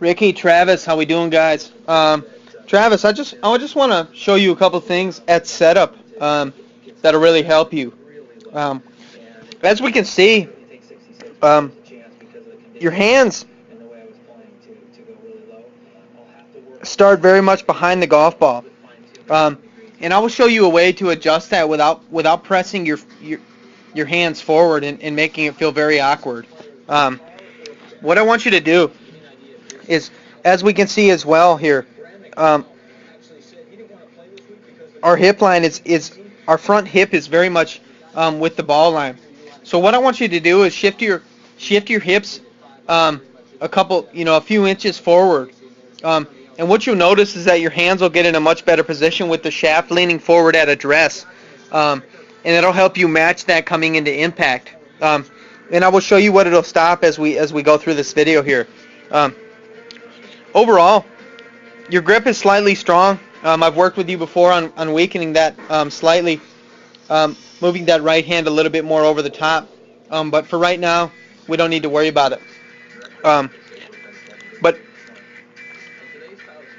Ricky, Travis, how we doing, guys? Travis, I just want to show you a couple things at setup that'll really help you. Um, as we can see, um, your hands start very much behind the golf ball, um, and I will show you a way to adjust that without pressing your hands forward and making it feel very awkward. Um, what I want you to do is, as we can see as well here, um, our hip line is our front hip is very much with the ball line. So what I want you to do is shift your hips a few inches forward. And what you'll notice is that your hands will get in a much better position with the shaft leaning forward at address. And it'll help you match that coming into impact. And I will show you what it'll stop as we go through this video here. Overall, your grip is slightly strong. I've worked with you before on weakening that slightly, moving that right hand a little bit more over the top. But for right now, we don't need to worry about it.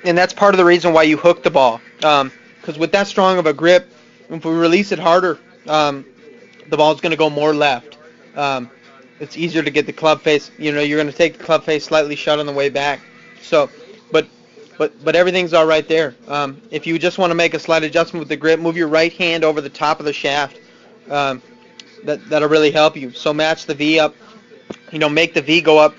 And that's part of the reason why you hook the ball. Because with that strong of a grip, if we release it harder, the ball's going to go more left. It's easier to get the club face. You're going to take the club face slightly shut on the way back. So, but everything's all right there. If you just want to make a slight adjustment with the grip, move your right hand over the top of the shaft. That'll really help you. So match the V up. Make the V go up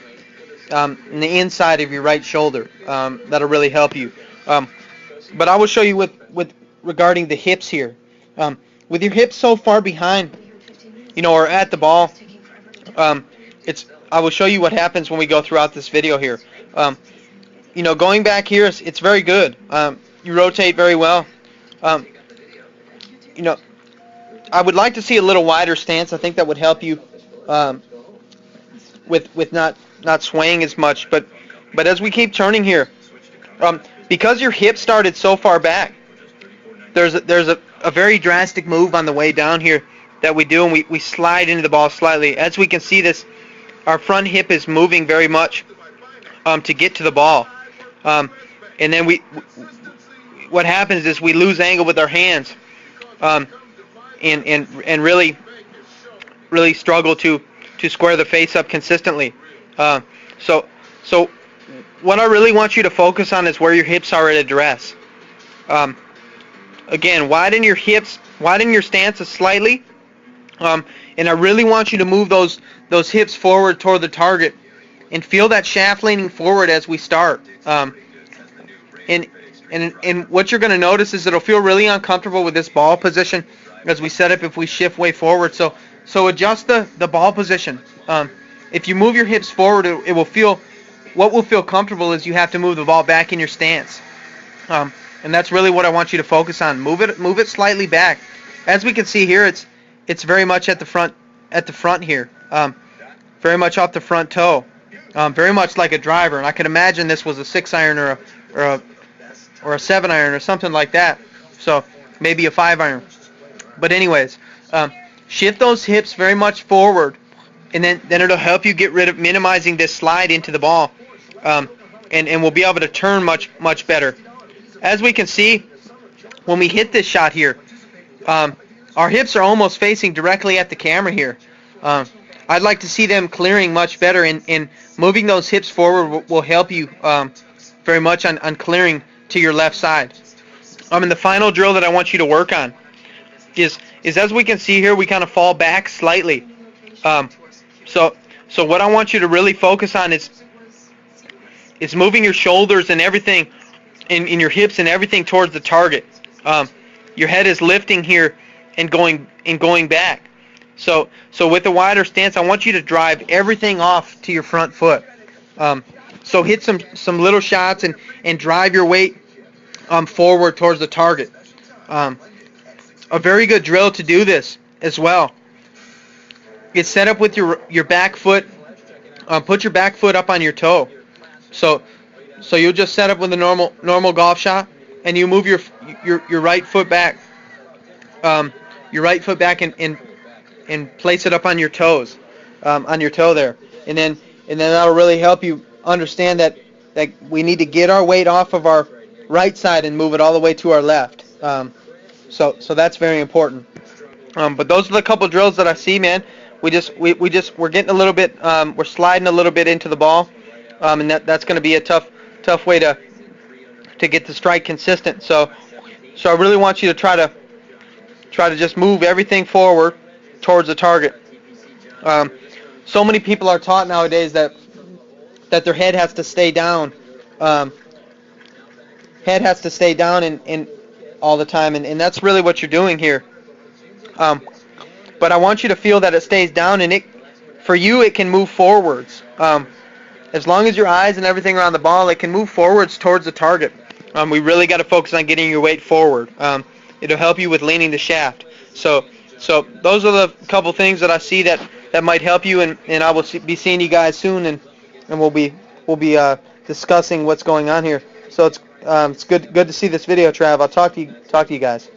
in the inside of your right shoulder. That'll really help you. But I will show you with regarding the hips here. With your hips so far behind, or at the ball, I will show you what happens when we go throughout this video here. Going back here, it's very good. You rotate very well. I would like to see a little wider stance. I think that would help you with not swaying as much. But as we keep turning here, because your hip started so far back, there's a very drastic move on the way down here that we do, and we slide into the ball slightly. As we can see, our front hip is moving very much to get to the ball. And then what happens is we lose angle with our hands, and really struggle to square the face up consistently. So what I really want you to focus on is where your hips are at address. Again, widen your hips, widen your stances slightly, and I really want you to move those hips forward toward the target, and feel that shaft leaning forward as we start. And what you're going to notice is it'll feel really uncomfortable with this ball position as we set up if we shift way forward. So adjust the ball position. If you move your hips forward, it will feel, what will feel comfortable is you have to move the ball back in your stance. And that's really what I want you to focus on. Move it slightly back. As we can see here, it's very much at the front here. Very much off the front toe. Very much like a driver. And I can imagine this was a 6-iron or a 7-iron or something like that. So maybe a 5-iron. But anyways, shift those hips very much forward, and then it'll help you get rid of minimizing this slide into the ball, and we'll be able to turn much better. As we can see, when we hit this shot here, our hips are almost facing directly at the camera here. I'd like to see them clearing much better, and moving those hips forward will help you very much on clearing to your left side. And the final drill that I want you to work on is as we can see here, we kind of fall back slightly. So what I want you to really focus on is moving your shoulders and everything, in your hips and everything towards the target. Your head is lifting here and going back. So with a wider stance, I want you to drive everything off to your front foot. So hit some little shots and drive your weight forward towards the target. A very good drill to do this as well. Get set up with your back foot. Put your back foot up on your toe. So you'll just set up with a normal golf shot, and you move your right foot back. Your right foot back and place it up on your toes, on your toe there, and then that'll really help you understand that we need to get our weight off of our right side and move it all the way to our left. So that's very important. But those are the couple drills that I see, man. We're getting a little bit, we're sliding a little bit into the ball, and that's going to be a tough way to get the strike consistent. So I really want you to try to just move everything forward towards the target. So many people are taught nowadays that their head has to stay down. Head has to stay down in all the time, and that's really what you're doing here. But I want you to feel that it stays down, and for you it can move forwards. As long as your eyes and everything are on the ball, it can move forwards towards the target. We really got to focus on getting your weight forward. It'll help you with leaning the shaft. So those are the couple things that I see that might help you, and I will be seeing you guys soon, and we'll be discussing what's going on here. So it's good to see this video, Trav. I'll talk to you guys.